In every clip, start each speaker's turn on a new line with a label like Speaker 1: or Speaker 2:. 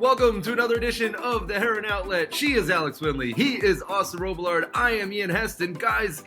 Speaker 1: Welcome to another edition of the Heron Outlet. She is Alex Winley. He is Austin Robillard. I am Ian Heston. Guys,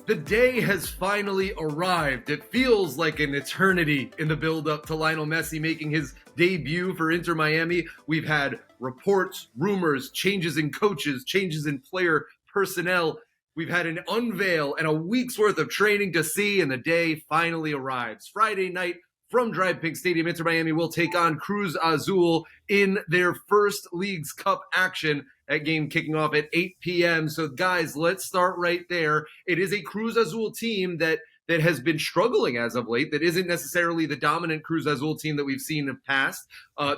Speaker 1: the day has finally arrived. It feels like an eternity in the build-up to Lionel Messi making his debut for Inter Miami. We've had reports, rumors, changes in coaches, changes in player personnel. We've had an unveil and a week's worth of training to see, and the day finally arrives. Friday night from Drive Pink Stadium, Inter Miami will take on Cruz Azul in their first Leagues Cup action. That game kicking off at 8 p.m. So, guys, let's start right there. It is a Cruz Azul team that has been struggling as of late, that isn't necessarily the dominant Cruz Azul team that we've seen in the past.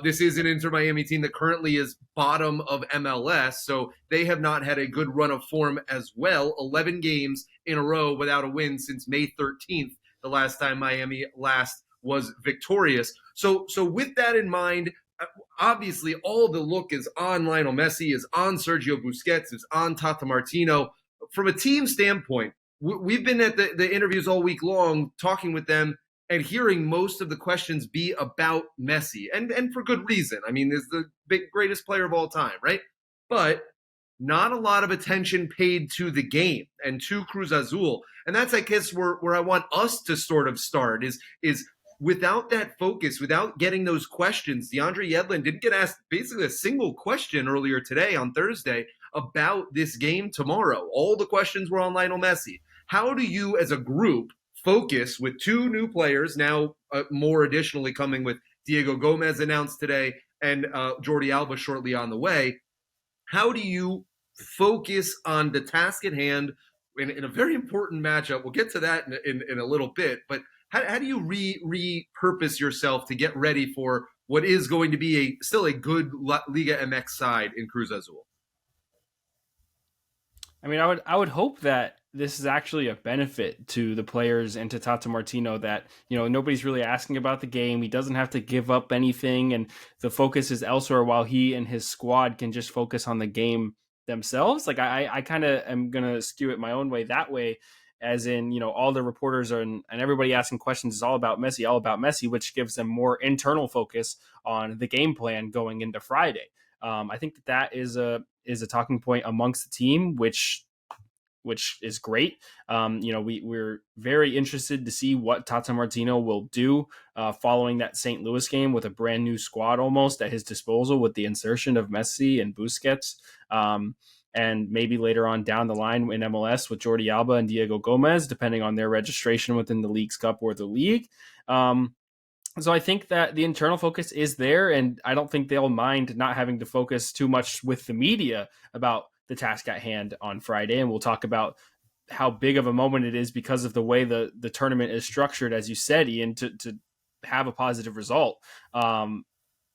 Speaker 1: This is an Inter Miami team that currently is bottom of MLS, so they have not had a good run of form as well. 11 games in a row without a win since May 13th, the last time Miami was victorious. So with that in mind, obviously all the look is on Lionel Messi, is on Sergio Busquets, is on Tata Martino. From a team standpoint, we've been at the interviews all week long talking with them and hearing most of the questions be about Messi, and for good reason. I mean, he's the greatest player of all time, right? But not a lot of attention paid to the game and to Cruz Azul. And that's, I guess, where I want us to sort of start is without that focus, without getting those questions. DeAndre Yedlin didn't get asked basically a single question earlier today on Thursday about this game tomorrow. All the questions were on Lionel Messi. How do you as a group focus with two new players, now more additionally coming with Diego Gomez announced today and Jordi Alba shortly on the way? How do you focus on the task at hand in a very important matchup? We'll get to that in a little bit, but how do you repurpose yourself to get ready for what is going to be still a good Liga MX side in Cruz Azul?
Speaker 2: I mean, I would hope that this is actually a benefit to the players and to Tata Martino, that, you know, nobody's really asking about the game. He doesn't have to give up anything, and the focus is elsewhere while he and his squad can just focus on the game themselves. Like I kind of am going to skew it my own way that way, as in, you know, all the reporters and everybody asking questions is all about Messi, which gives them more internal focus on the game plan going into Friday. I think that is a talking point amongst the team, which is great. You know, we're very interested to see what Tata Martino will do following that St. Louis game with a brand new squad almost at his disposal with the insertion of Messi and Busquets. And maybe later on down the line in MLS with Jordi Alba and Diego Gomez, depending on their registration within the Leagues Cup or the league. So I think that the internal focus is there, and I don't think they'll mind not having to focus too much with the media about the task at hand on Friday. And we'll talk about how big of a moment it is because of the way the tournament is structured, as you said, Ian, to have a positive result. So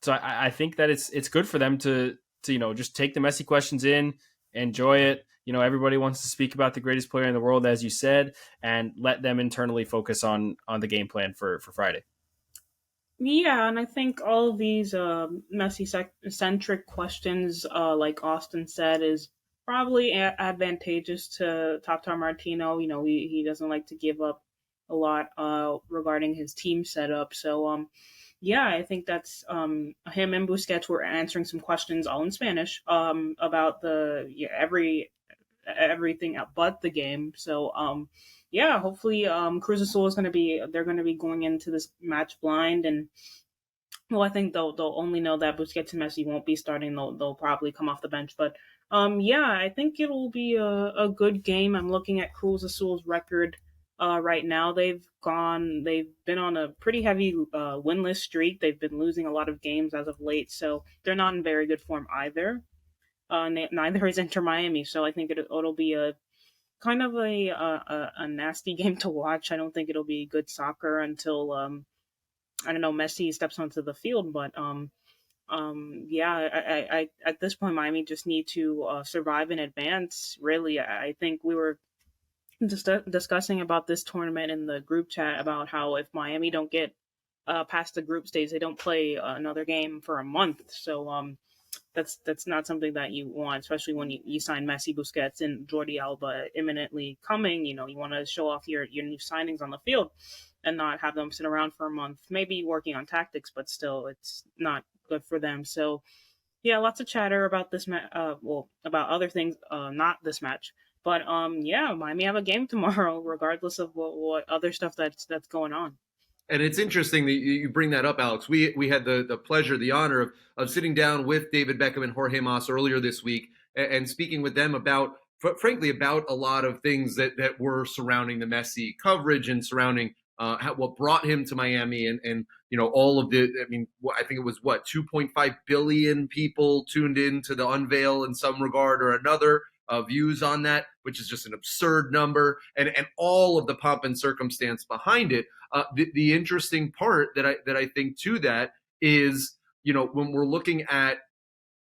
Speaker 2: I think that it's good for them to you know, just take the Messi questions in, enjoy it. You know, everybody wants to speak about the greatest player in the world, as you said, and let them internally focus on the game plan for Friday.
Speaker 3: Yeah, and I think all of these Messi-centric questions, like Austin said, is probably advantageous to Tata Martino. You know, he doesn't like to give up a lot regarding his team setup. So, yeah, I think that's him and Busquets were answering some questions all in Spanish about everything but the game. So, yeah, hopefully Cruz Azul is they're going to be going into this match blind, and well, I think they'll only know that Busquets and Messi won't be starting. They'll probably come off the bench, but yeah, I think it'll be a good game. I'm looking at Cruz Azul's record right now. They've been on a pretty heavy winless streak. They've been losing a lot of games as of late, so they're not in very good form either. Neither is Inter Miami, so I think it'll be a kind of a nasty game to watch. I don't think it'll be good soccer until I don't know, Messi steps onto the field. But yeah, I at this point Miami just need to survive in advance. Really, I think we were just discussing about this tournament in the group chat about how if Miami don't get past the group stage, they don't play another game for a month. So that's not something that you want, especially when you sign Messi, Busquets, and Jordi Alba imminently coming. You know, you want to show off your new signings on the field and not have them sit around for a month, maybe working on tactics, but still it's not good for them. So Yeah, lots of chatter about this about other things, not this match. But yeah, Miami have a game tomorrow, regardless of what other stuff that's going on.
Speaker 1: And it's interesting that you bring that up, Alex. We had the pleasure, the honor of sitting down with David Beckham and Jorge Mas earlier this week and speaking with them about, frankly, about a lot of things that were surrounding the Messi coverage and surrounding what brought him to Miami and all of the. I mean, I think it was 2.5 billion people tuned in to the unveil in some regard or another. Views on that, which is just an absurd number, and all of the pomp and circumstance behind it. The interesting part that I think to that is, when we're looking at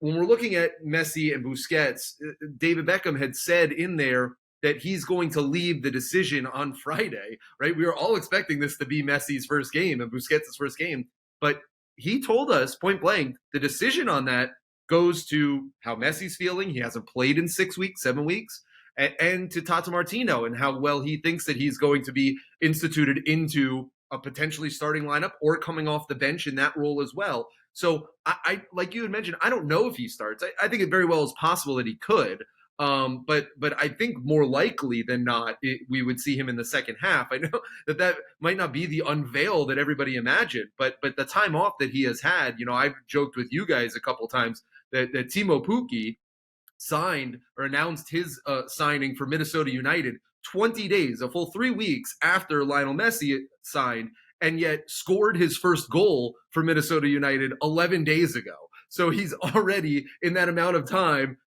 Speaker 1: Messi and Busquets, David Beckham had said in there that he's going to leave the decision on Friday, right? We were all expecting this to be Messi's first game and Busquets' first game, but he told us point blank the decision on that goes to how Messi's feeling. He hasn't played in 6 weeks, 7 weeks, and to Tata Martino and how well he thinks that he's going to be instituted into a potentially starting lineup or coming off the bench in that role as well. So I like you had mentioned, I don't know if he starts. I think it very well is possible that he could. But I think more likely than not, we would see him in the second half. I know that might not be the unveil that everybody imagined, but the time off that he has had, I've joked with you guys a couple times that Timo Pukki signed or announced his signing for Minnesota United 20 days, a full 3 weeks after Lionel Messi signed, and yet scored his first goal for Minnesota United 11 days ago. So he's already, in that amount of time,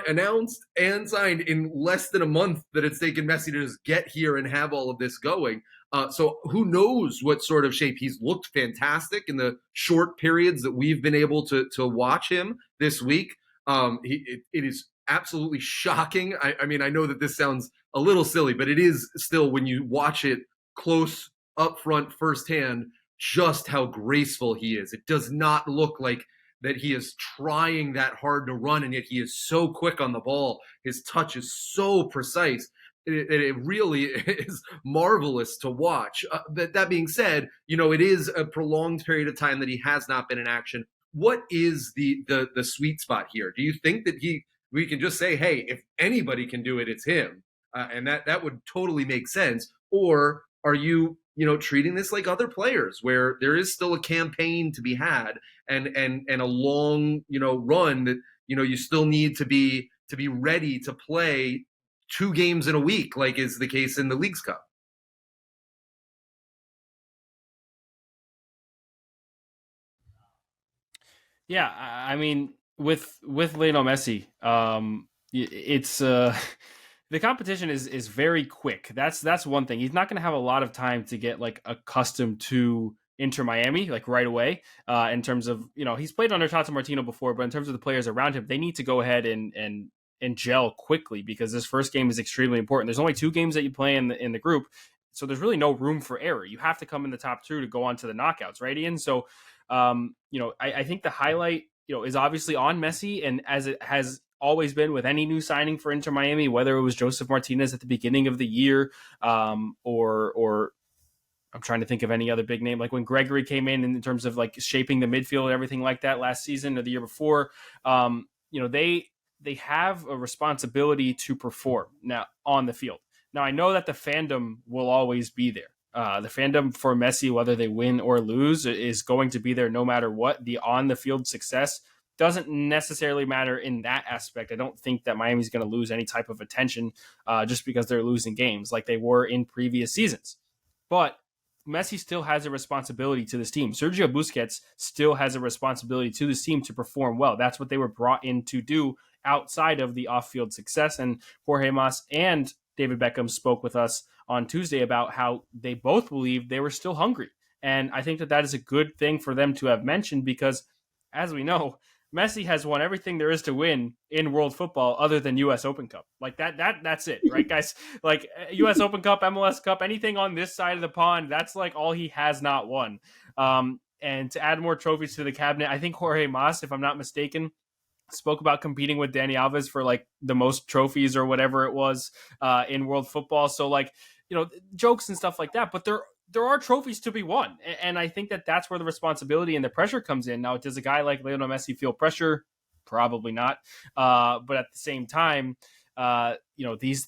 Speaker 1: announced and signed in less than a month that it's taken Messi to just get here and have all of this going. So who knows what sort of shape. He's looked fantastic in the short periods that we've been able to watch him this week. It is absolutely shocking. I mean, I know that this sounds a little silly, but it is still, when you watch it close up front firsthand, just how graceful he is. It does not look like that he is trying that hard to run, and yet he is so quick on the ball. His touch is so precise. It really is marvelous to watch. That being said, it is a prolonged period of time that he has not been in action. What is the sweet spot here? Do you think that we can just say, hey, if anybody can do it, it's him, and that would totally make sense? Or are you treating this like other players, where there is still a campaign to be had and a long run that you still need to be ready to play 2 games in a week, like is the case in the Leagues Cup?
Speaker 2: Yeah, I mean, with Lionel Messi, it's the competition is very quick. That's one thing. He's not going to have a lot of time to get like accustomed to Inter Miami like right away. In terms of he's played under Tata Martino before, but in terms of the players around him, they need to go ahead and gel quickly, because this first game is extremely important. There's only 2 games that you play in the group, so there's really no room for error. You have to come in the top 2 to go on to the knockouts, right, Ian? So I think the highlight is obviously on Messi, and as it has always been with any new signing for Inter Miami, whether it was Joseph Martinez at the beginning of the year, or I'm trying to think of any other big name, like when Gregory came in terms of like shaping the midfield and everything like that last season or the year before. They have a responsibility to perform now on the field. Now, I know that the fandom will always be there. The fandom for Messi, whether they win or lose, is going to be there no matter what. The on-the-field success doesn't necessarily matter in that aspect. I don't think that Miami's going to lose any type of attention just because they're losing games like they were in previous seasons. But Messi still has a responsibility to this team. Sergio Busquets still has a responsibility to this team to perform well. That's what they were brought in to do outside of the off-field success. And Jorge Mas and David Beckham spoke with us on Tuesday about how they both believed they were still hungry. And I think that is a good thing for them to have mentioned, because as we know, Messi has won everything there is to win in world football other than US Open Cup. Like that's it, right, guys? Like US Open Cup, MLS Cup, anything on this side of the pond, that's like all he has not won. And to add more trophies to the cabinet, I think Jorge Mas, if I'm not mistaken, spoke about competing with Dani Alves for like the most trophies or whatever it was in world football. So like, jokes and stuff like that, but there are trophies to be won. And I think that that's where the responsibility and the pressure comes in. Now, does a guy like Lionel Messi feel pressure? Probably not. But at the same time, these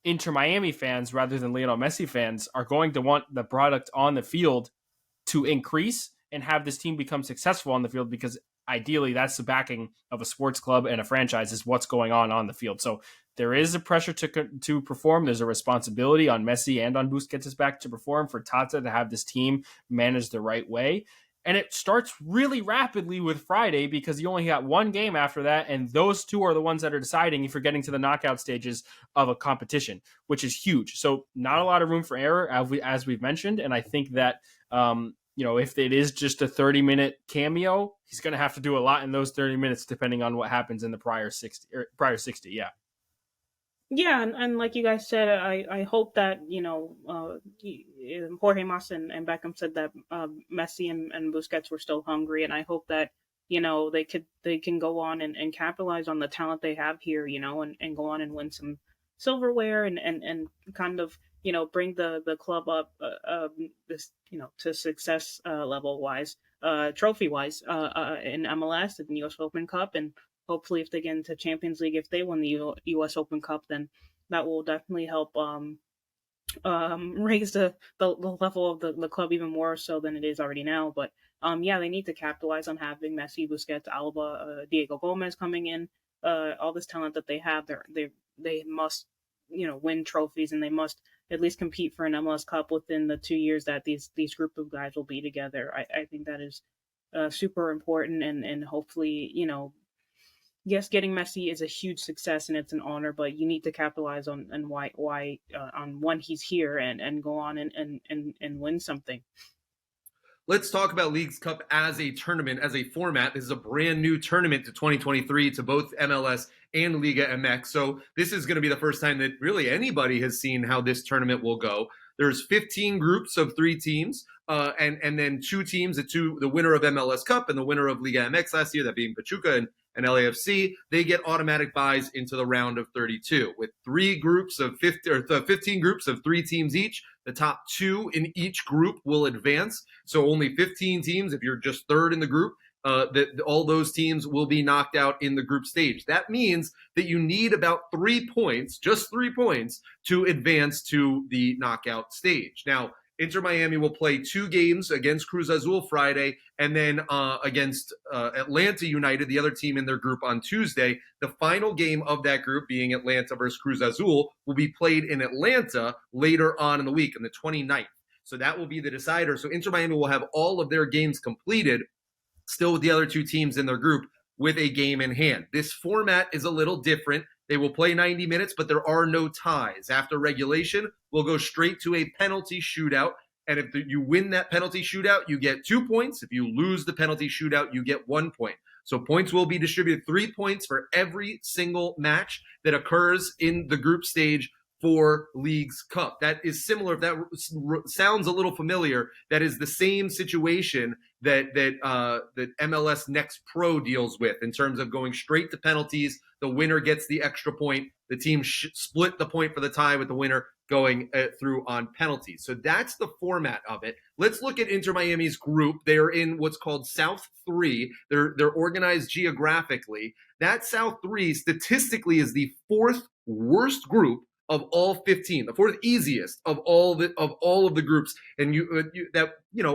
Speaker 2: Inter Miami fans, rather than Lionel Messi fans, are going to want the product on the field to increase and have this team become successful on the field, because ideally that's the backing of a sports club and a franchise, is what's going on the field. So there is a pressure to perform. There's a responsibility on Messi and on Busquets' back to perform, for Tata to have this team managed the right way. And it starts really rapidly with Friday, because you only got one game after that, and those two are the ones that are deciding if you're getting to the knockout stages of a competition, which is huge. So not a lot of room for error, as we've mentioned. And I think that if it is just a 30-minute cameo, he's going to have to do a lot in those 30 minutes, depending on what happens in the prior 60. Yeah.
Speaker 3: Yeah, and like you guys said, I hope that Jorge Mas and Beckham said that Messi and Busquets were still hungry, and I hope that they can go on and capitalize on the talent they have here, and go on and win some silverware and kind of bring the club up this to success level wise, trophy wise, in MLS and US Open Cup. And hopefully if they get into Champions League, if they win the US Open Cup, then that will definitely help raise the level of the club even more so than it is already now. But they need to capitalize on having Messi, Busquets, Alba, Diego Gomez coming in, all this talent that they have. They must win trophies, and they must at least compete for an MLS Cup within the 2 years that these group of guys will be together. I think that is super important, and hopefully yes, getting Messi is a huge success and it's an honor, but you need to capitalize on why on when he's here and go on and win something.
Speaker 1: Let's talk about Leagues Cup as a tournament, as a format. This is a brand new tournament to 2023 to both MLS and Liga MX. So this is going to be the first time that really anybody has seen how this tournament will go. There's 15 groups of 3 teams, and then 2 teams, the winner of MLS Cup and the winner of Liga MX last year, that being Pachuca and LAFC, they get automatic buys into the round of 32 with 15 groups of 3 teams each. The top 2 in each group will advance. So only 15 teams. If you're just third in the group, all those teams will be knocked out in the group stage. That means that you need about 3 points, just 3 points, to advance to the knockout stage. Now, Inter Miami will play 2 games against Cruz Azul Friday, and then against Atlanta United, the other team in their group, on Tuesday. The final game of that group, being Atlanta versus Cruz Azul, will be played in Atlanta later on in the week, on the 29th. So that will be the decider. So Inter Miami will have all of their games completed, still with the other 2 teams in their group, with a game in hand. This format is a little different. They will play 90 minutes, but there are no ties. After regulation, we'll go straight to a penalty shootout. And if you win that penalty shootout, you get 2 points. If you lose the penalty shootout, you get 1 point. So points will be distributed, 3 points for every single match that occurs in the group stage for Leagues Cup. That is similar. If that sounds a little familiar, that is the same situation that MLS Next Pro deals with in terms of going straight to penalties. The winner gets the extra point. The team split the point for the tie, with the winner going through on penalties. So that's the format of it. Let's look at Inter Miami's group. They're in what's called South 3. They're organized geographically. That South 3 statistically is the 4th worst group of all 15, the 4th easiest of all of the groups, and that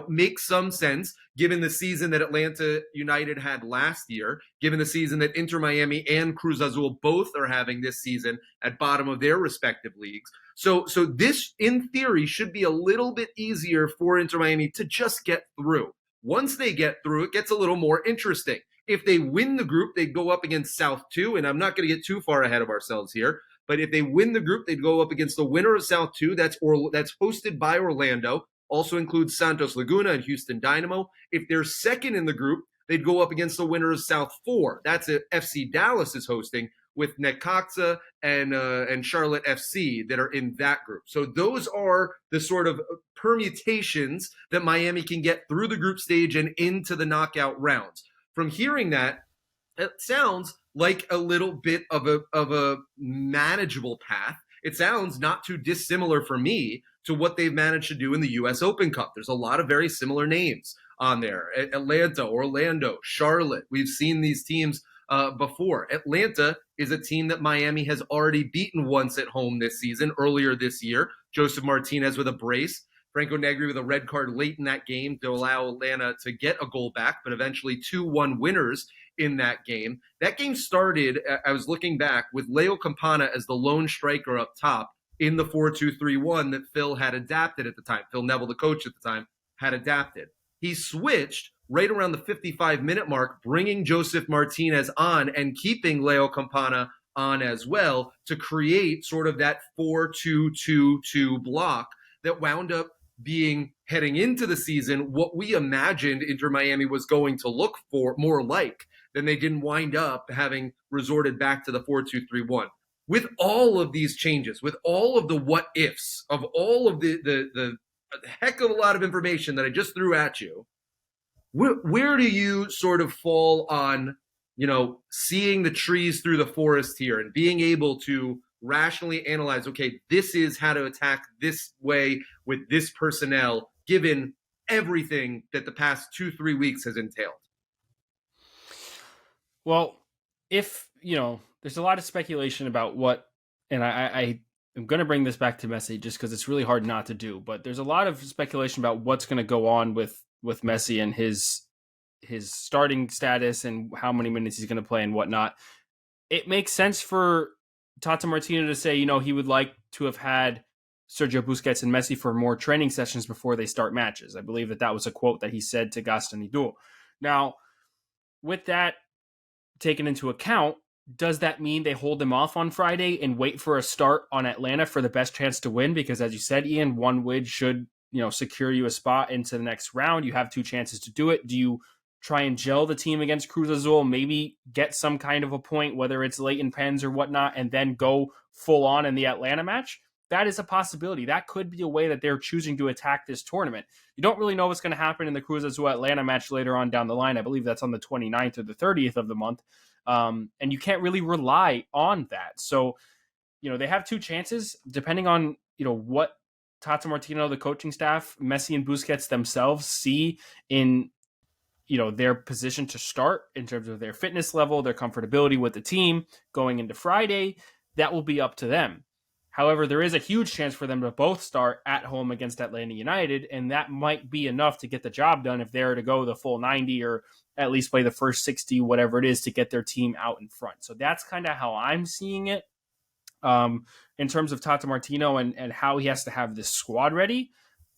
Speaker 1: makes some sense given the season that Atlanta United had last year, given the season that Inter Miami and Cruz Azul both are having this season at bottom of their respective leagues. So this, in theory, should be a little bit easier for Inter Miami to just get through. Once they get through, it gets a little more interesting. If they win the group, they go up against South 2, and I'm not going to get too far ahead of ourselves here. But if they win the group, they'd go up against the winner of South 2. That's hosted by Orlando. Also includes Santos Laguna and Houston Dynamo. If they're second in the group, they'd go up against the winner of South 4. That's FC Dallas is hosting, with Necaxa and Charlotte FC that are in that group. So those are the sort of permutations that Miami can get through the group stage and into the knockout rounds. From hearing that, it sounds like a little bit of a manageable path. It sounds not too dissimilar for me to what they've managed to do in the US Open Cup. There's a lot of very similar names on there. Atlanta, Orlando, Charlotte. We've seen these teams before. Atlanta is a team that Miami has already beaten once at home this season, earlier this year. Joseph Martinez with a brace. Franco Negri with a red card late in that game to allow Atlanta to get a goal back, but eventually 2-1 winners in that game. That game started, I was looking back, with Leo Campana as the lone striker up top in the 4-2-3-1 that Phil had adapted at the time. Phil Neville, the coach at the time, had adapted. He switched right around the 55-minute mark, bringing Joseph Martinez on and keeping Leo Campana on as well to create sort of that 4-2-2-2 block that wound up being, heading into the season, what we imagined Inter Miami was going to look for more like. Then they didn't wind up having resorted back to the 4-2-3-1. With all of these changes, with all of the what ifs of all of the heck of a lot of information that I just threw at you, where do you sort of fall on, seeing the trees through the forest here and being able to rationally analyze, okay, this is how to attack this way with this personnel, given everything that the past 2-3 weeks has entailed?
Speaker 2: Well, if, there's a lot of speculation about what, and I am going to bring this back to Messi just because it's really hard not to do, but there's a lot of speculation about what's going to go on with Messi and his starting status and how many minutes he's going to play and whatnot. It makes sense for Tata Martino to say, he would like to have had Sergio Busquets and Messi for more training sessions before they start matches. I believe that was a quote that he said to Gaston Idou. Now, with that taken into account, does that mean they hold them off on Friday and wait for a start on Atlanta for the best chance to win? Because as you said, Ian, one win should, secure you a spot into the next round. You have 2 chances to do it. Do you try and gel the team against Cruz Azul, maybe get some kind of a point, whether it's late in pens or whatnot, and then go full on in the Atlanta match? That is a possibility. That could be a way that they're choosing to attack this tournament. You don't really know what's going to happen in the Cruz Azul Atlanta match later on down the line. I believe that's on the 29th or the 30th of the month. And you can't really rely on that. So, they have 2 chances depending on, what Tata Martino, the coaching staff, Messi and Busquets themselves see in, their position to start in terms of their fitness level, their comfortability with the team going into Friday. That will be up to them. However, there is a huge chance for them to both start at home against Atlanta United, and that might be enough to get the job done if they're to go the full 90 or at least play the first 60, whatever it is, to get their team out in front. So that's kind of how I'm seeing it. In terms of Tata Martino and how he has to have this squad ready,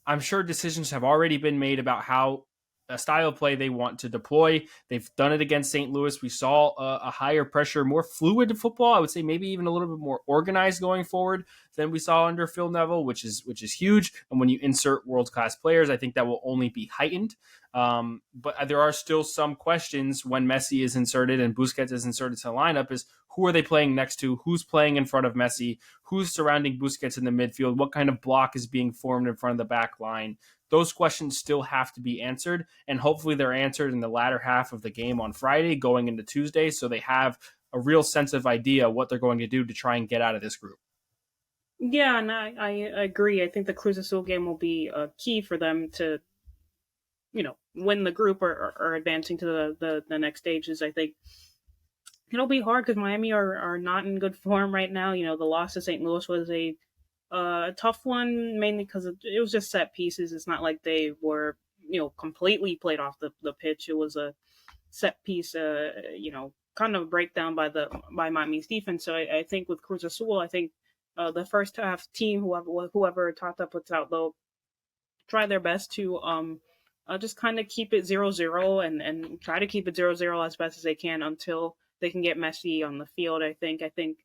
Speaker 2: I'm sure decisions have already been made about how a style of play they want to deploy. They've done it against St. Louis. We saw a higher pressure, more fluid football. I would say maybe even a little bit more organized going forward than we saw under Phil Neville, which is huge. And when you insert world-class players, I think that will only be heightened. But there are still some questions when Messi is inserted and Busquets is inserted to the lineup is who are they playing next to? Who's playing in front of Messi? Who's surrounding Busquets in the midfield? What kind of block is being formed in front of the back line? Those questions still have to be answered, and hopefully they're answered in the latter half of the game on Friday going into Tuesday, so they have a real sense of idea what they're going to do to try and get out of this group.
Speaker 3: Yeah, and I agree. I think the Cruz Azul game will be key for them to, win the group or advancing to the next stages. I think it'll be hard because Miami are not in good form right now. The loss to St. Louis was a tough one, mainly because it was just set pieces. It's not like they were, completely played off the pitch. It was a set piece, kind of breakdown by Miami's defense. So I think with Cruz Azul, I think the first half team, whoever Tata puts out, they'll try their best to just kind of keep it 0-0 and try to keep it 0-0 as best as they can until they can get Messi on the field. I think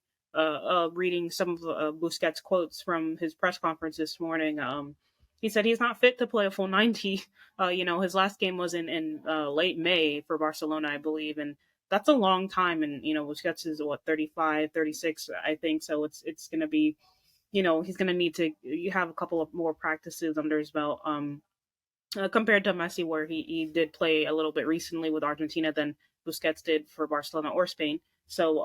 Speaker 3: reading some of Busquets' quotes from his press conference this morning, he said he's not fit to play a full 90. His last game was in late May for Barcelona, I believe, and that's a long time. And, Busquets is 35, 36, I think. So it's going to be, he's going to need to have a couple of more practices under his belt. Compared to Messi, where he did play a little bit recently with Argentina than Busquets did for Barcelona or Spain. So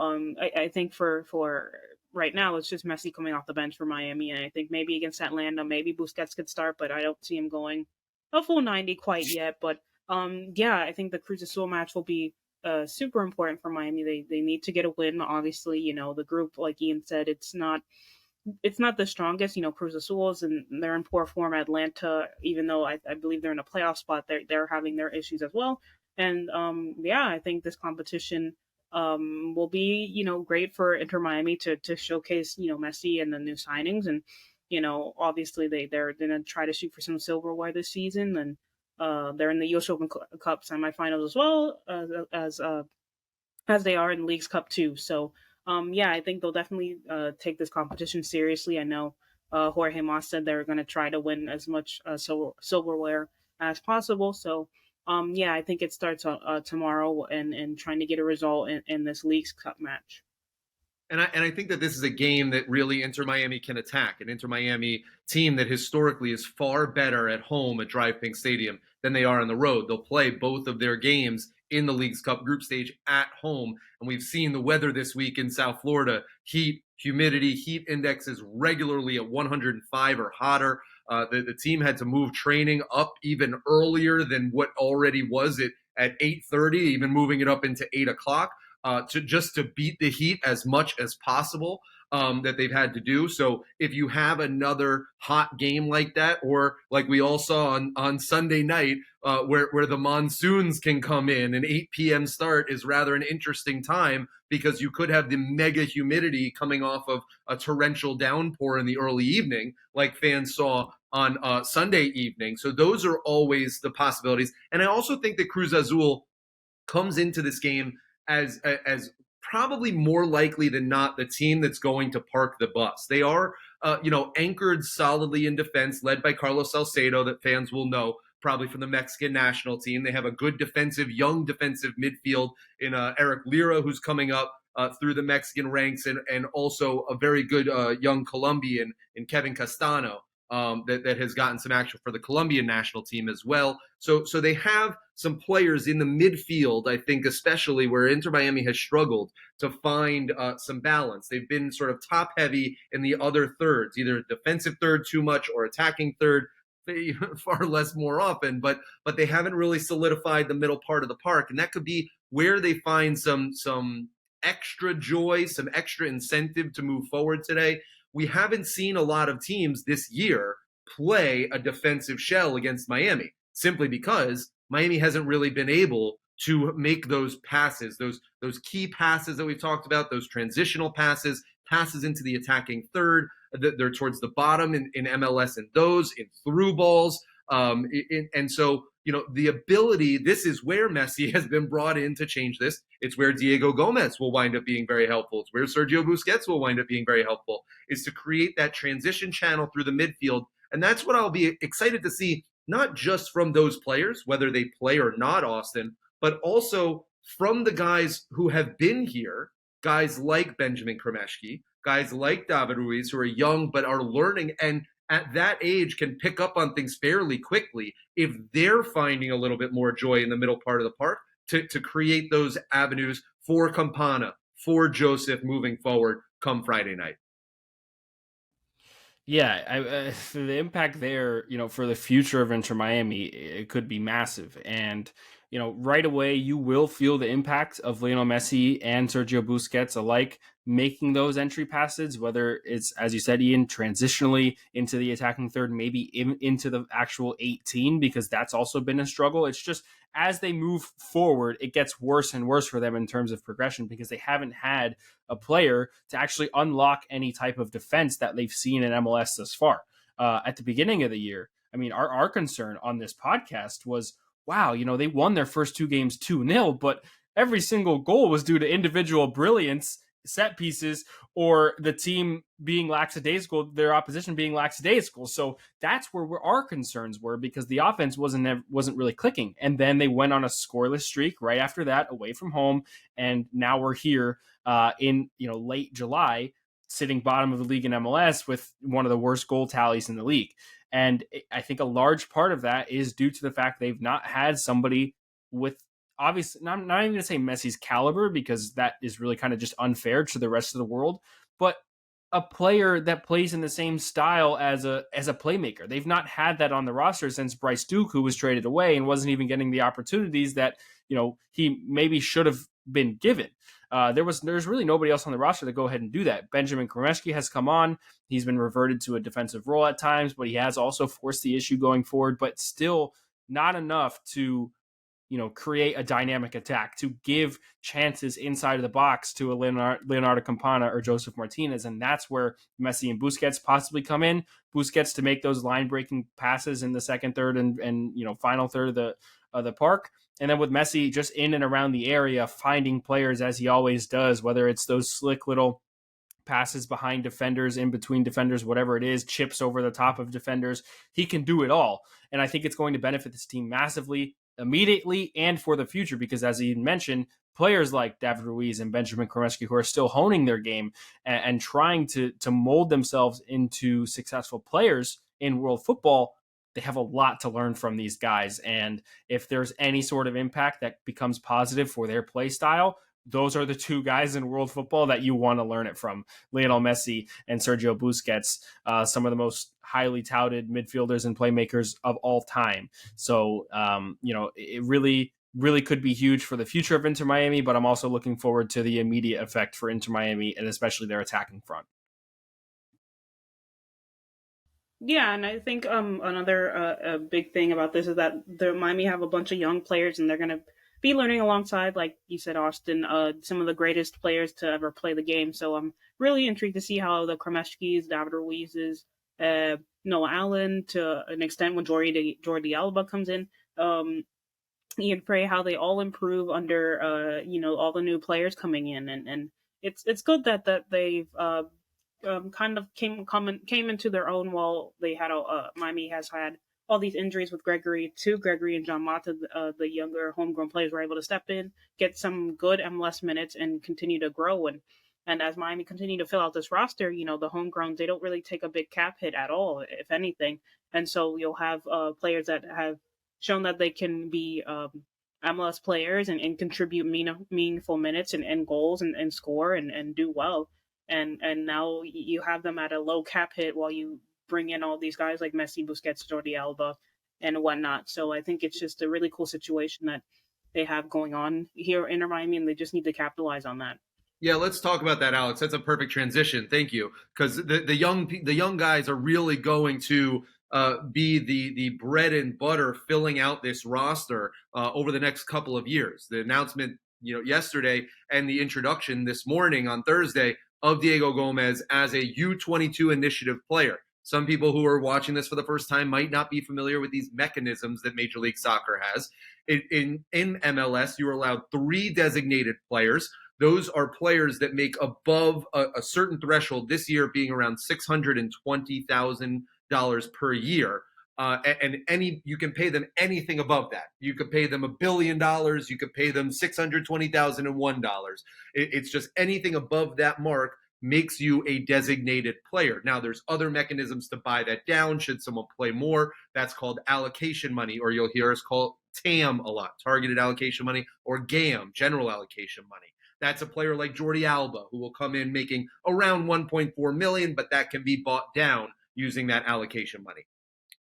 Speaker 3: I think for right now, it's just Messi coming off the bench for Miami. And I think maybe against Atlanta, maybe Busquets could start, but I don't see him going a full 90 quite yet. But I think the Cruz Azul match will be super important for Miami. They need to get a win. Obviously, the group, like Ian said, it's not the strongest. Cruz Azul and they're in poor form. Atlanta, even though I believe they're in a playoff spot, they're having their issues as well. And yeah, I think this competition will be great for Inter Miami to showcase Messi and the new signings. And obviously they're gonna try to shoot for some silverware this season. And they're in the US Open Cup semifinals as well as they are in the League's Cup too. So yeah, I think they'll definitely take this competition seriously. I know Jorge Mas said they're going to try to win as much silverware as possible. So yeah, I think it starts tomorrow and trying to get a result in this League's Cup match.
Speaker 1: And I think that this is a game that really Inter Miami can attack. An Inter Miami team that historically is far better at home at Drive Pink Stadium than they are on the road. They'll play both of their games in the League's Cup group stage at home. And we've seen the weather this week in South Florida. Heat, humidity, heat index is regularly at 105 or hotter. The team had to move training up even earlier than what already was at 8:30, even moving it up into 8 o'clock. To beat the Heat as much as possible that they've had to do. So if you have another hot game like that, or like we all saw on Sunday night, where the monsoons can come in, an 8 p.m. start is rather an interesting time because you could have the mega humidity coming off of a torrential downpour in the early evening, like fans saw on Sunday evening. So those are always the possibilities. And I also think that Cruz Azul comes into this game as probably more likely than not the team that's going to park the bus. They are, anchored solidly in defense, led by Carlos Salcedo, that fans will know probably from the Mexican national team. They have a good young defensive midfield in Eric Lira, who's coming up through the Mexican ranks, and also a very good young Colombian in Kevin Castano. That has gotten some action for the Colombian national team as well. So they have some players in the midfield, I think, especially where Inter Miami has struggled to find some balance. They've been sort of top heavy in the other thirds, either defensive third too much or attacking third far less more often, but they haven't really solidified the middle part of the park. And that could be where they find some extra joy, some extra incentive to move forward today. We haven't seen a lot of teams this year play a defensive shell against Miami, simply because Miami hasn't really been able to make those passes, those key passes that we've talked about, those transitional passes into the attacking third. They're towards the bottom in MLS and those in through balls. And so, the ability, this is where Messi has been brought in to change this. It's where Diego Gomez will wind up being very helpful. It's where Sergio Busquets will wind up being very helpful, is to create that transition channel through the midfield. And that's what I'll be excited to see, not just from those players, whether they play or not, Austin, but also from the guys who have been here, guys like Benjamin Kremeshki, guys like David Ruiz, who are young but are learning and at that age can pick up on things fairly quickly if they're finding a little bit more joy in the middle part of the park to create those avenues for Campana, for Joseph moving forward come Friday night.
Speaker 2: Yeah, the impact there, for the future of Inter Miami, it could be massive. And, right away, you will feel the impact of Lionel Messi and Sergio Busquets alike making those entry passes, whether it's, as you said, Ian, transitionally into the attacking third, maybe into the actual 18, because that's also been a struggle. It's just as they move forward, it gets worse and worse for them in terms of progression because they haven't had a player to actually unlock any type of defense that they've seen in MLS thus far. At the beginning of the year, I mean, our concern on this podcast was, wow, they won their first two games 2-0, but every single goal was due to individual brilliance, set pieces, or the team being lackadaisical, their opposition being lackadaisical. So that's where our concerns were, because the offense wasn't really clicking. And then they went on a scoreless streak right after that, away from home. And now we're here in late July, sitting bottom of the league in MLS with one of the worst goal tallies in the league. And I think a large part of that is due to the fact they've not had somebody with, obviously, not even going to say Messi's caliber, because that is really kind of just unfair to the rest of the world, but a player that plays in the same style as a playmaker. They've not had that on the roster since Bryce Duke, who was traded away and wasn't even getting the opportunities that he maybe should have been given. There's really nobody else on the roster to go ahead and do that. Benjamin Kremesky has come on. He's been reverted to a defensive role at times, but he has also forced the issue going forward, but still not enough to create a dynamic attack, to give chances inside of the box to a Leonardo Campana or Joseph Martinez. And that's where Messi and Busquets possibly come in. Busquets to make those line-breaking passes in the second, third, and final third of the park. And then with Messi just in and around the area, finding players as he always does, whether it's those slick little passes behind defenders, in between defenders, whatever it is, chips over the top of defenders. He can do it all. And I think it's going to benefit this team massively, immediately and for the future, because as he mentioned, players like David Ruiz and Benjamin Kremesky, who are still honing their game and trying to mold themselves into successful players in world football, they have a lot to learn from these guys. And if there's any sort of impact that becomes positive for their play style, those are the two guys in world football that you want to learn it from, Lionel Messi and Sergio Busquets, some of the most highly touted midfielders and playmakers of all time. So, it really, really could be huge for the future of Inter Miami, but I'm also looking forward to the immediate effect for Inter Miami and especially their attacking front.
Speaker 3: Yeah, and I think another big thing about this is that the Miami have a bunch of young players, and they're going to be learning alongside, like you said, Austin, some of the greatest players to ever play the game. So I'm really intrigued to see how the Kremeskis, David Ruiz's, Noah Allen, to an extent when Jordi Alba comes in, Ian Frey, how they all improve under all the new players coming in, and it's good that they've kind of came into their own while they had Miami has had all these injuries with Gregory and John Mata. The younger homegrown players were able to step in, get some good MLS minutes, and continue to grow. And as Miami continue to fill out this roster, the homegrown, they don't really take a big cap hit at all, if anything. And so you'll have players that have shown that they can be MLS players and contribute meaningful minutes and goals and score and do well. And now you have them at a low cap hit while you bring in all these guys like Messi, Busquets, Jordi Alba, and whatnot. So I think it's just a really cool situation that they have going on here in Miami, and they just need to capitalize on that.
Speaker 1: Yeah, let's talk about that, Alex. That's a perfect transition. Thank you, because the young guys are really going to be the bread and butter filling out this roster over the next couple of years. The announcement, yesterday, and the introduction this morning on Thursday of Diego Gomez as a U22 initiative player. Some people who are watching this for the first time might not be familiar with these mechanisms that Major League Soccer has. In MLS, you are allowed 3 designated players. Those are players that make above a certain threshold, this year being around $620,000 per year. And you can pay them anything above that. You could pay them $1 billion. You could pay them $620,001. It's just anything above that mark makes you a designated player. Now, there's other mechanisms to buy that down should someone play more. That's called allocation money, or you'll hear us call TAM a lot, targeted allocation money, or GAM, general allocation money. That's a player like Jordi Alba, who will come in making around $1.4 million, but that can be bought down using that allocation money.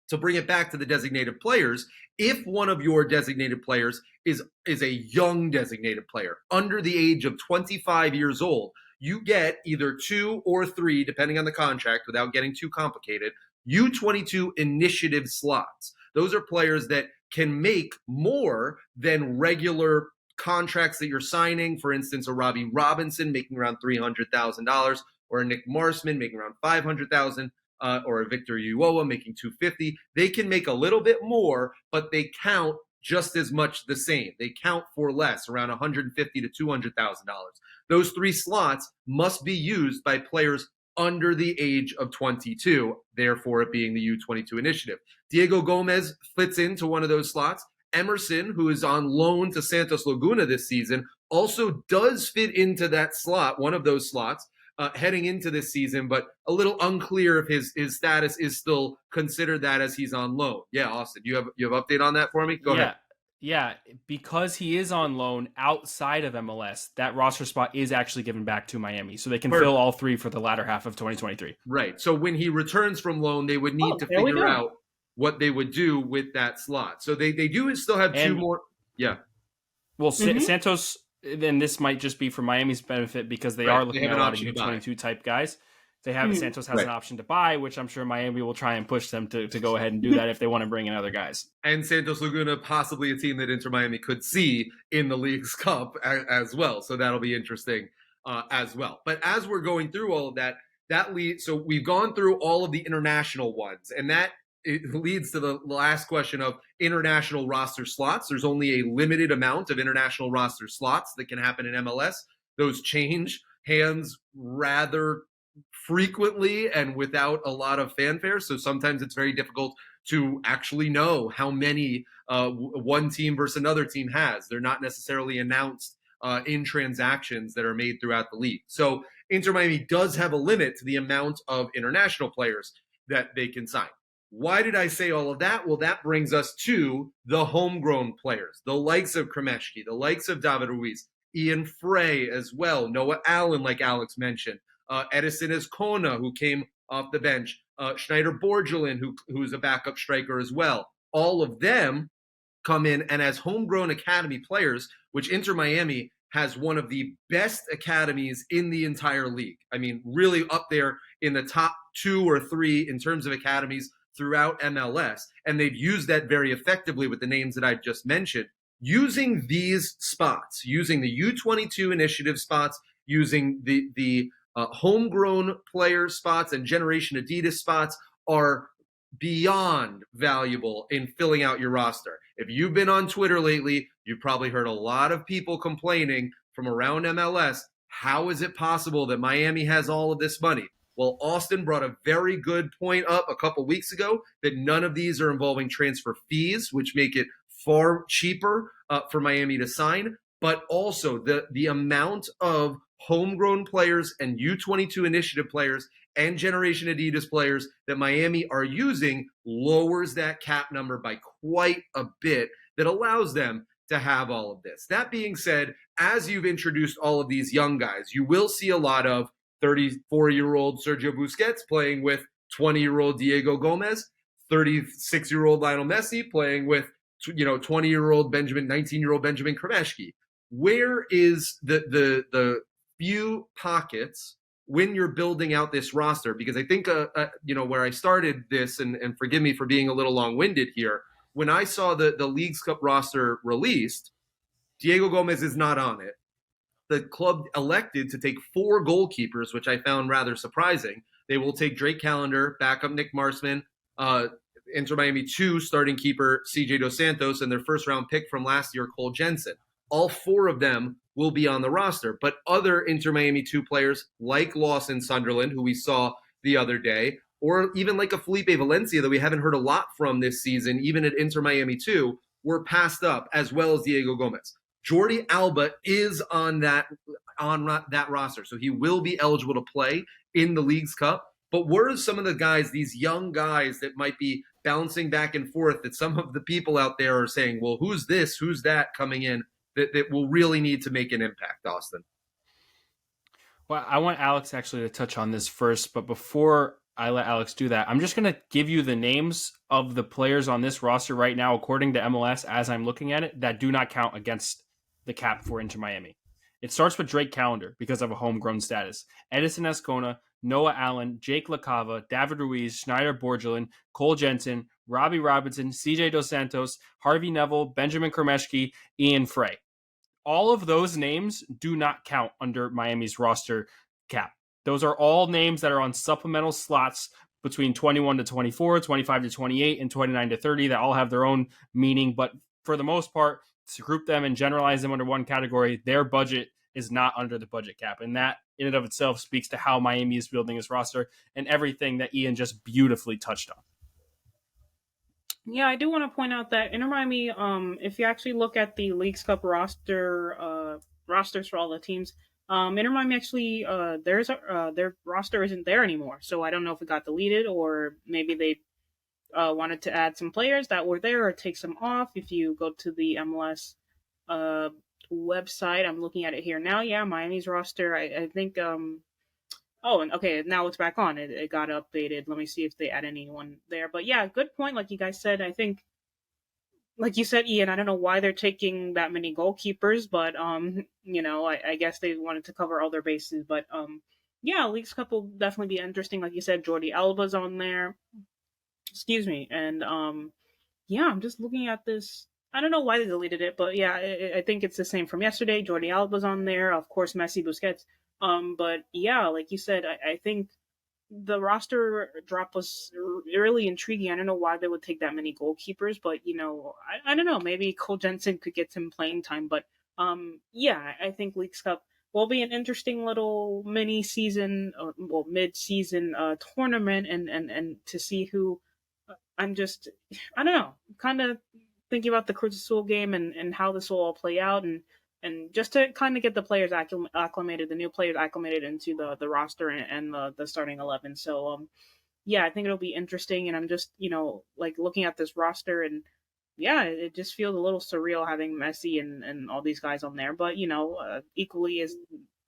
Speaker 1: To bring it back to the designated players, if one of your designated players is a young designated player under the age of 25 years old, you get either 2 or 3, depending on the contract, without getting too complicated, U22 initiative slots. Those are players that can make more than regular contracts that you're signing. For instance, a Robbie Robinson making around $300,000, or a Nick Marsman making around $500,000. Or a Victor Ulloa making $250,000. They can make a little bit more, but they count just as much the same. They count for less, around $150,000 to $200,000. Those 3 slots must be used by players under the age of 22, therefore it being the U22 initiative. Diego Gomez fits into one of those slots. Emerson, who is on loan to Santos Laguna this season, also does fit into that slot, one of those slots. Heading into this season, but a little unclear if his status is still considered that as he's on loan. Yeah, Austin, you have update on that for me? Go ahead.
Speaker 2: Yeah, because he is on loan outside of MLS, that roster spot is actually given back to Miami, so they can fill all 3 for the latter half of 2023.
Speaker 1: Right. So when he returns from loan, they would need to figure out what they would do with that slot. So they do still have 2 more. Yeah.
Speaker 2: Well,
Speaker 3: Hmm.
Speaker 2: Santos, then this might just be for Miami's benefit because they
Speaker 1: Right.
Speaker 2: are
Speaker 1: They
Speaker 2: looking
Speaker 1: have
Speaker 2: at
Speaker 1: an
Speaker 2: a lot of
Speaker 1: option to buy.
Speaker 2: U22 type guys. They have
Speaker 3: Hmm.
Speaker 2: Santos has an
Speaker 1: Right.
Speaker 2: option to buy, which I'm sure Miami will try and push them to go ahead and do that if they want to bring in other guys.
Speaker 1: And Santos Laguna, possibly a team that Inter Miami could see in the League's Cup as well. So that'll be interesting as well. But as we're going through all of that, that leads. So we've gone through all of the international ones, and that it leads to the last question of international roster slots. There's only a limited amount of international roster slots that can happen in MLS. Those change hands rather frequently and without a lot of fanfare. So sometimes it's very difficult to actually know how many one team versus another team has. They're not necessarily announced in transactions that are made throughout the league. So Inter Miami does have a limit to the amount of international players that they can sign. Why did I say all of that? Well, that brings us to the homegrown players, the likes of Kremeshki, the likes of David Ruiz, Ian Frey as well, Noah Allen, like Alex mentioned, Edison Escona, who came off the bench, Schneider Borgelin, who's a backup striker as well. All of them come in and as homegrown academy players, which Inter Miami has one of the best academies in the entire league. I mean, really up there in the top 2 or 3 in terms of academies throughout MLS. And they've used that very effectively with the names that I've just mentioned. Using these spots, using the U22 initiative spots, using the homegrown player spots and Generation Adidas spots are beyond valuable in filling out your roster. If you've been on Twitter lately, you've probably heard a lot of people complaining from around MLS. How is it possible that Miami has all of this money? Well, Austin brought a very good point up a couple weeks ago that none of these are involving transfer fees, which make it far cheaper for Miami to sign, but also the amount of homegrown players and U22 initiative players and Generation Adidas players that Miami are using lowers that cap number by quite a bit that allows them to have all of this. That being said, as you've introduced all of these young guys, you will see a lot of 34-year-old Sergio Busquets playing with 20-year-old Diego Gomez, 36-year-old Lionel Messi playing with 20-year-old Benjamin, 19-year-old Benjamin Kremeshki. Where is the few pockets when you're building out this roster? Because I think, where I started this, and forgive me for being a little long-winded here, when I saw the Leagues Cup roster released, Diego Gomez is not on it. The club elected to take 4 goalkeepers, which I found rather surprising. They will take Drake Callender, backup Nick Marsman, Inter Miami 2 starting keeper CJ Dos Santos, and their first-round pick from last year, Cole Jensen. All 4 of them will be on the roster. But other Inter Miami 2 players like Lawson Sunderland, who we saw the other day, or even like a Felipe Valencia that we haven't heard a lot from this season, even at Inter Miami 2, were passed up, as well as Diego Gomez. Jordi Alba is on that roster, so he will be eligible to play in the Leagues Cup. But where are some of the guys, these young guys that might be bouncing back and forth, that some of the people out there are saying, well, who's this, who's that coming in, that will really need to make an impact, Austin?
Speaker 2: Well, I want Alex actually to touch on this first, but before I let Alex do that, I'm just going to give you the names of the players on this roster right now, according to MLS, as I'm looking at it, that do not count against the cap for Inter Miami. It starts with Drake Callender because of a homegrown status. Edison Escona, Noah Allen, Jake LaCava, David Ruiz, Schneider Borgelin, Cole Jensen, Robbie Robinson, CJ Dos Santos, Harvey Neville, Benjamin Kremeshki, Ian Frey. All of those names do not count under Miami's roster cap. Those are all names that are on supplemental slots between 21 to 24, 25 to 28, and 29 to 30 that all have their own meaning. But for the most part, to group them and generalize them under one category, their budget is not under the budget cap. And that in and of itself speaks to how Miami is building its roster and everything that Ian just beautifully touched on.
Speaker 3: Yeah, I do want to point out that Inter Miami, if you actually look at the Leagues Cup rosters for all the teams, Inter Miami actually, their roster isn't there anymore. So I don't know if it got deleted or maybe they wanted to add some players that were there or take some off. If you go to the MLS website, I'm looking at it here now. Yeah, Miami's roster, I think. Oh, and okay, now it's back on. It got updated. Let me see if they add anyone there. But yeah, good point. Like you guys said, I think like you said, Ian, I don't know why they're taking that many goalkeepers, but I guess they wanted to cover all their bases. But yeah, League's Cup will definitely be interesting. Like you said, Jordi Alba's on there. Excuse me, and yeah, I'm just looking at this. I don't know why they deleted it, but yeah, I think it's the same from yesterday. Jordi Alba's on there, of course, Messi, Busquets. But yeah, like you said, I think the roster drop was really intriguing. I don't know why they would take that many goalkeepers, but I don't know. Maybe Cole Jensen could get some playing time, but yeah, I think Leagues Cup will be an interesting little mini season, or well, mid season tournament, and to see who. I'm just, I don't know, kind of thinking about the Cruz Azul game and how this will all play out, and just to kind of get the players acclimated, the new players acclimated into the roster and the starting 11. So yeah, I think it'll be interesting, and I'm just like looking at this roster, and yeah, it just feels a little surreal having Messi and all these guys on there. But equally as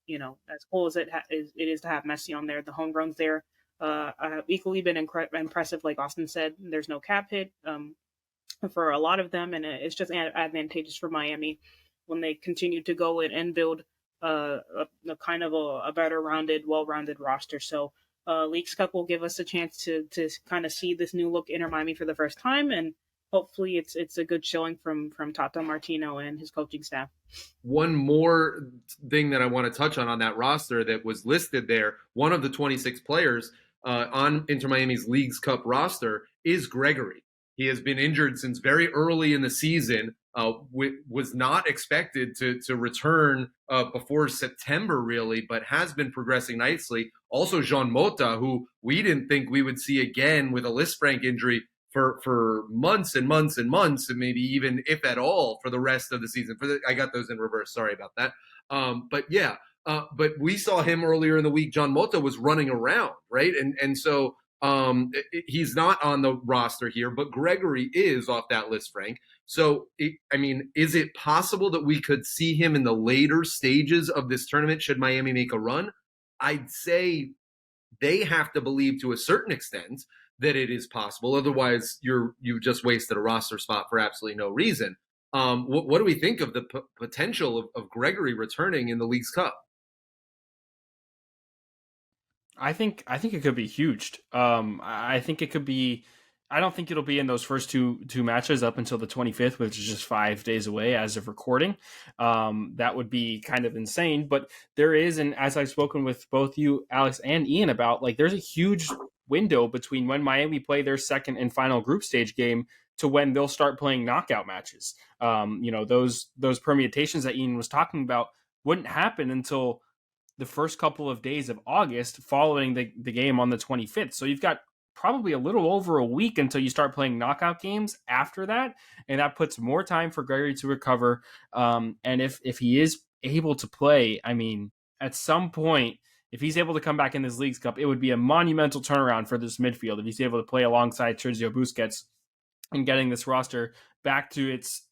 Speaker 3: as cool as it is to have Messi on there, the homegrowns there have equally been impressive. Like Austin said, there's no cap hit for a lot of them, and it's just advantageous for Miami when they continue to go in and build a kind of a better rounded, well-rounded roster. So Leagues Cup will give us a chance to kind of see this new look Inter Miami for the first time, and hopefully it's a good showing from Tata Martino and his coaching staff.
Speaker 1: One more thing that I want to touch on that roster that was listed there, one of the 26 players on Inter Miami's Leagues Cup roster is Gregory. He has been injured since very early in the season, was not expected to return before September, really, but has been progressing nicely. Also, Jean Mota, who we didn't think we would see again with a Lisfranc injury for months and months and months, and maybe even, if at all, for the rest of the season. I got those in reverse. Sorry about that. But yeah, but we saw him earlier in the week. John Mota was running around, right? And so he's not on the roster here, but Gregory is off that list, Frank. So, is it possible that we could see him in the later stages of this tournament should Miami make a run? I'd say they have to believe to a certain extent that it is possible. Otherwise, you've just wasted a roster spot for absolutely no reason. What do we think of the potential of Gregory returning in the Leagues Cup?
Speaker 2: I think it could be huge. I think it could be. I don't think it'll be in those first two matches up until the 25th, which is just 5 days away as of recording. That would be kind of insane. But there is, and as I've spoken with both you, Alex, and Ian about, like, there's a huge window between when Miami play their second and final group stage game to when they'll start playing knockout matches. Those permutations that Ian was talking about wouldn't happen until the first couple of days of August following the game on the 25th. So you've got probably a little over a week until you start playing knockout games after that. And that puts more time for Gregory to recover. And if he is able to play, at some point, if he's able to come back in this Leagues Cup, it would be a monumental turnaround for this midfield. If he's able to play alongside Sergio Busquets and getting this roster back to its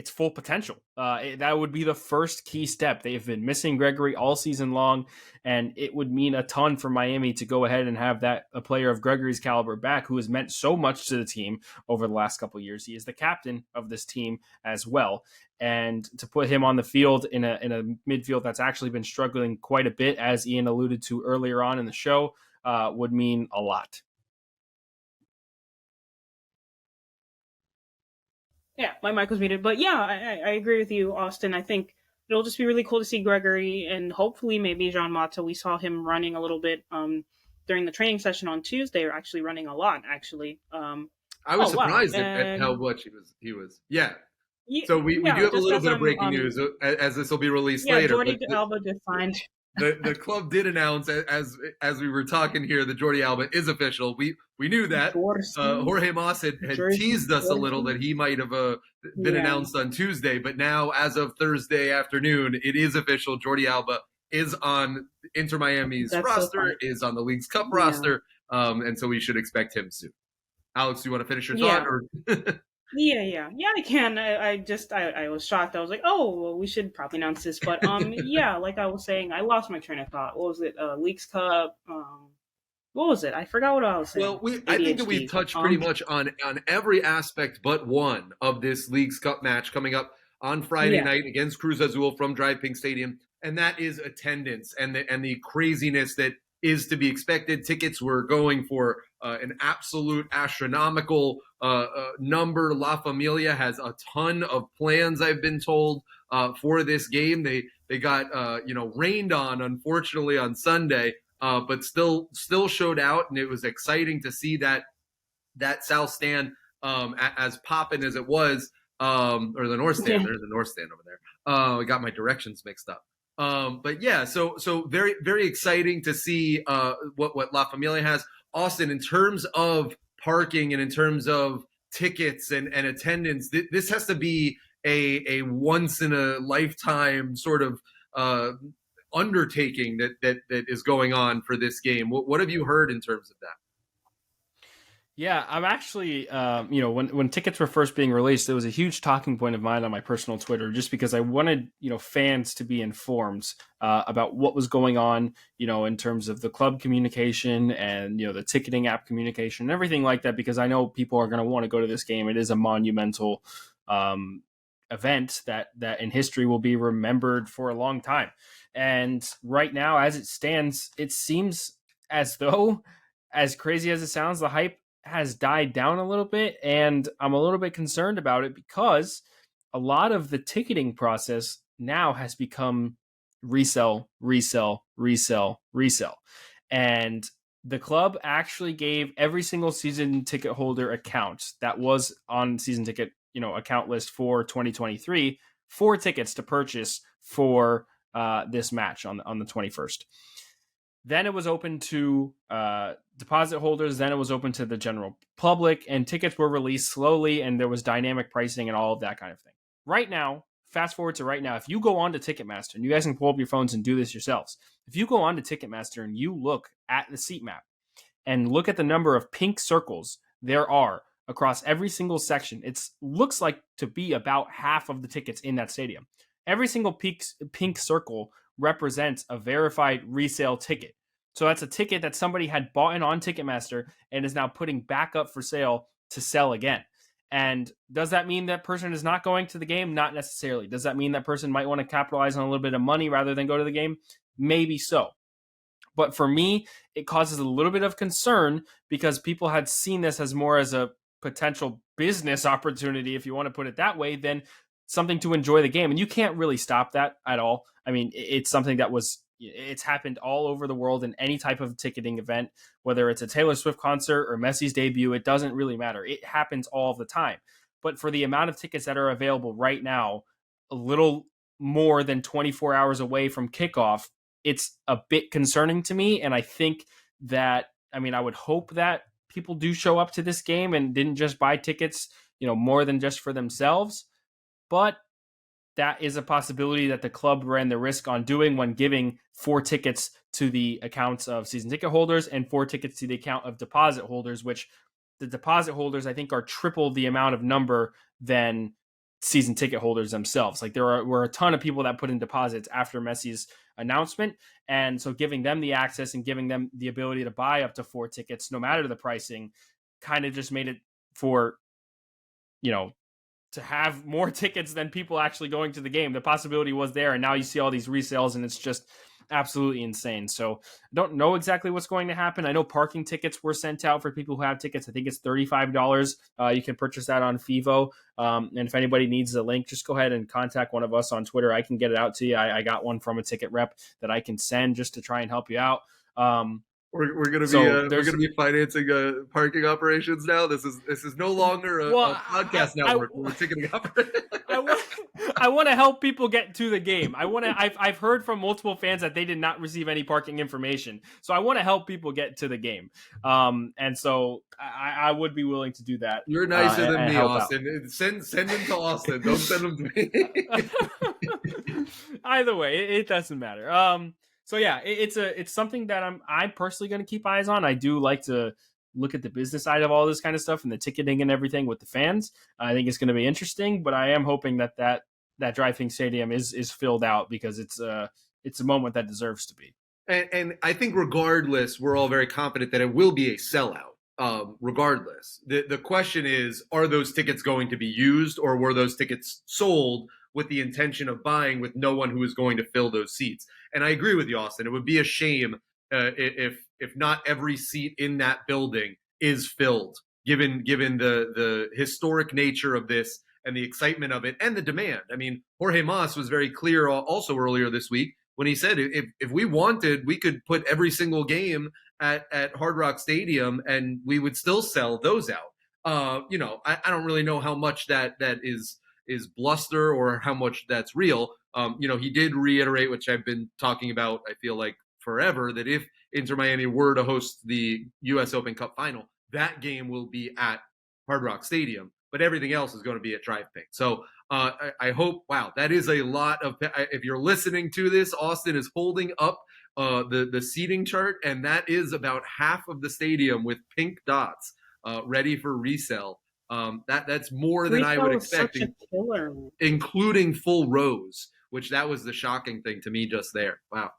Speaker 2: full potential. That would be the first key step. They've been missing Gregory all season long, and it would mean a ton for Miami to go ahead and have a player of Gregory's caliber back, who has meant so much to the team over the last couple of years. He is the captain of this team as well, and to put him on the field in a midfield that's actually been struggling quite a bit, as Ian alluded to earlier on in the show, would mean a lot.
Speaker 3: Yeah, my mic was muted. But yeah, I agree with you, Austin. I think it'll just be really cool to see Gregory and hopefully maybe Jean Mata. We saw him running a little bit during the training session on Tuesday, or actually running a lot, actually.
Speaker 1: I was surprised at how much he was. Yeah. So we do have a little bit of breaking news as this will be released later.
Speaker 3: Jordi Alba just signed.
Speaker 1: The club did announce, as we were talking here, that Jordi Alba is official. We knew that. Jorge Mas had teased us a little that he might have been announced on Tuesday, but now, as of Thursday afternoon, it is official. Jordi Alba is on Inter Miami's roster, is on the Leagues Cup roster, and so we should expect him soon. Alex, do you want to finish your thought? Or
Speaker 3: Yeah, I can. I was shocked. I was like, oh, well, we should probably announce this. But yeah, like I was saying, I lost my train of thought. What was it? Leagues Cup. What was it? I forgot what I was saying.
Speaker 1: Well, I think that we've
Speaker 3: ADHD.
Speaker 1: touched pretty much on every aspect but one of this League's Cup match coming up on Friday
Speaker 3: Yeah.
Speaker 1: night against Cruz Azul from Drive Pink Stadium, and that is attendance and the craziness that is to be expected. Tickets were going for an absolute astronomical number. La Familia has a ton of plans, I've been told, for this game. They got rained on, unfortunately, on Sunday. But still showed out, and it was exciting to see that South stand as popping as it was, or the North stand. There's the North stand over there. I got my directions mixed up. But yeah, so very very exciting to see what La Familia has. Austin, in terms of parking and in terms of tickets and attendance, this has to be a once in a lifetime sort of undertaking that is going on for this game. What have you heard in terms of that?
Speaker 2: Yeah, I'm actually, when tickets were first being released, it was a huge talking point of mine on my personal Twitter, just because I wanted, fans to be informed about what was going on, in terms of the club communication and, the ticketing app communication and everything like that, because I know people are going to want to go to this game. It is a monumental event that in history will be remembered for a long time. And right now, as it stands, it seems as though, as crazy as it sounds, the hype has died down a little bit, and I'm a little bit concerned about it because a lot of the ticketing process now has become resell. And the club actually gave every single season ticket holder account that was on season ticket, account list for 2023, 4 tickets to purchase for this match on the 21st. Then it was open to deposit holders. Then it was open to the general public, and tickets were released slowly, and there was dynamic pricing and all of that kind of thing. Right now, fast forward to right now, if you go on to Ticketmaster, and you guys can pull up your phones and do this yourselves. If you go on to Ticketmaster and you look at the seat map and look at the number of pink circles there are across every single section, it looks like to be about half of the tickets in that stadium. Every single pink circle represents a verified resale ticket. So that's a ticket that somebody had bought in on Ticketmaster and is now putting back up for sale to sell again. And does that mean that person is not going to the game? Not necessarily. Does that mean that person might want to capitalize on a little bit of money rather than go to the game? Maybe so. But for me, it causes a little bit of concern because people had seen this as more as a potential business opportunity, if you want to put it that way, than something to enjoy the game. And you can't really stop that at all. I mean, it's something that it's happened all over the world in any type of ticketing event, whether it's a Taylor Swift concert or Messi's debut, it doesn't really matter. It happens all the time. But for the amount of tickets that are available right now, a little more than 24 hours away from kickoff, it's a bit concerning to me. And I think that, I would hope that people do show up to this game and didn't just buy tickets, more than just for themselves. But that is a possibility that the club ran the risk on doing when giving 4 tickets to the accounts of season ticket holders and 4 tickets to the account of deposit holders, which the deposit holders, I think, are triple the amount of number than season ticket holders themselves. Like there were a ton of people that put in deposits after Messi's announcement. And so giving them the access and giving them the ability to buy up to 4 tickets, no matter the pricing, kind of just made it for, to have more tickets than people actually going to the game. The possibility was there, and now you see all these resales, and it's just absolutely insane. So I don't know exactly what's going to happen. I know parking tickets were sent out for people who have tickets. I think it's $35. You can purchase that on Fivo. And if anybody needs the link, just go ahead and contact one of us on Twitter. I can get it out to you. I got one from a ticket rep that I can send just to try and help you out.
Speaker 1: We're gonna be financing parking operations now. This is no longer a podcast network. We're ticketing operations.
Speaker 2: I want to help people get to the game. I've heard from multiple fans that they did not receive any parking information, so I want to help people get to the game. And so I would be willing to do that.
Speaker 1: You're nicer than me, Austin. Send them to Austin. Don't send them to
Speaker 2: me. Either way, it doesn't matter. So yeah, it's something that I'm personally going to keep eyes on. I do like to look at the business side of all this kind of stuff and the ticketing and everything with the fans. I think it's going to be interesting, but I am hoping that Drive Pink Stadium is filled out because it's a moment that deserves to be.
Speaker 1: And I think regardless, we're all very confident that it will be a sellout. Regardless, the question is, are those tickets going to be used, or were those tickets sold with the intention of buying with no one who is going to fill those seats? And I agree with you, Austin. It would be a shame if not every seat in that building is filled, given the historic nature of this and the excitement of it and the demand. I mean, Jorge Mas was very clear also earlier this week when he said if we wanted, we could put every single game at Hard Rock Stadium and we would still sell those out. I don't really know how much that is bluster or how much that's real. He did reiterate, which I've been talking about, I feel like forever, that if Inter Miami were to host the U.S. Open Cup final, that game will be at Hard Rock Stadium, but everything else is going to be at Drive Pink. So I hope, wow, that is a lot of, if you're listening to this, Austin is holding up the seating chart, and that is about half of the stadium with pink dots ready for resale. That's more than I would expect, including full rows, which that was the shocking thing to me just there. Wow,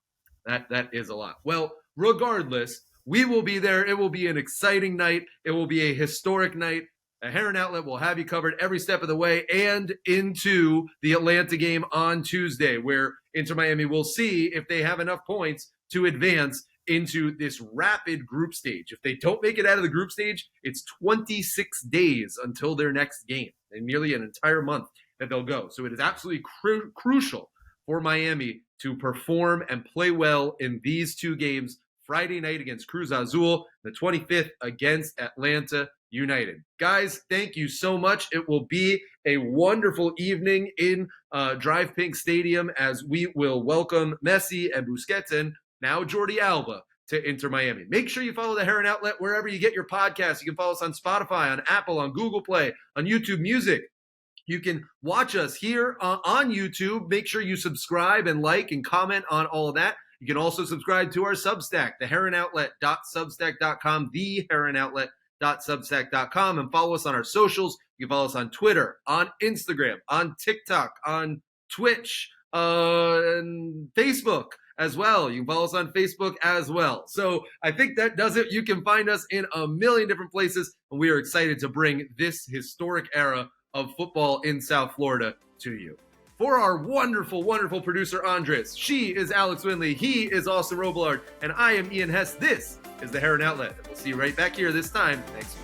Speaker 1: that is a lot. Well, regardless, we will be there. It will be an exciting night. It will be a historic night. A Heron Outlet will have you covered every step of the way and into the Atlanta game on Tuesday, where Inter Miami will see if they have enough points to advance into this rapid group stage. If they don't make it out of the group stage, it's 26 days until their next game, and nearly an entire month that they'll go. So it is absolutely crucial for Miami to perform and play well in these two games, Friday night against Cruz Azul, the 25th against Atlanta United. Guys, thank you so much. It will be a wonderful evening in Drive Pink Stadium as we will welcome Messi and Busquets and now Jordi Alba to Inter Miami. Make sure you follow the Heron Outlet wherever you get your podcasts. You can follow us on Spotify, on Apple, on Google Play, on YouTube Music. You can watch us here on YouTube. Make sure you subscribe and like and comment on all of that. You can also subscribe to our Substack, theheronoutlet.substack.com, theheronoutlet.substack.com, and follow us on our socials. You can follow us on Twitter, on Instagram, on TikTok, on Twitch, and Facebook as well. You can follow us on Facebook as well. So I think that does it. You can find us in a million different places, and we are excited to bring this historic era of football in South Florida to you. For our wonderful, wonderful producer, Andres, she is Alex Winley, he is Austin Robillard, and I am Ian Hess. This is the Heron Outlet. We'll see you right back here this time next week.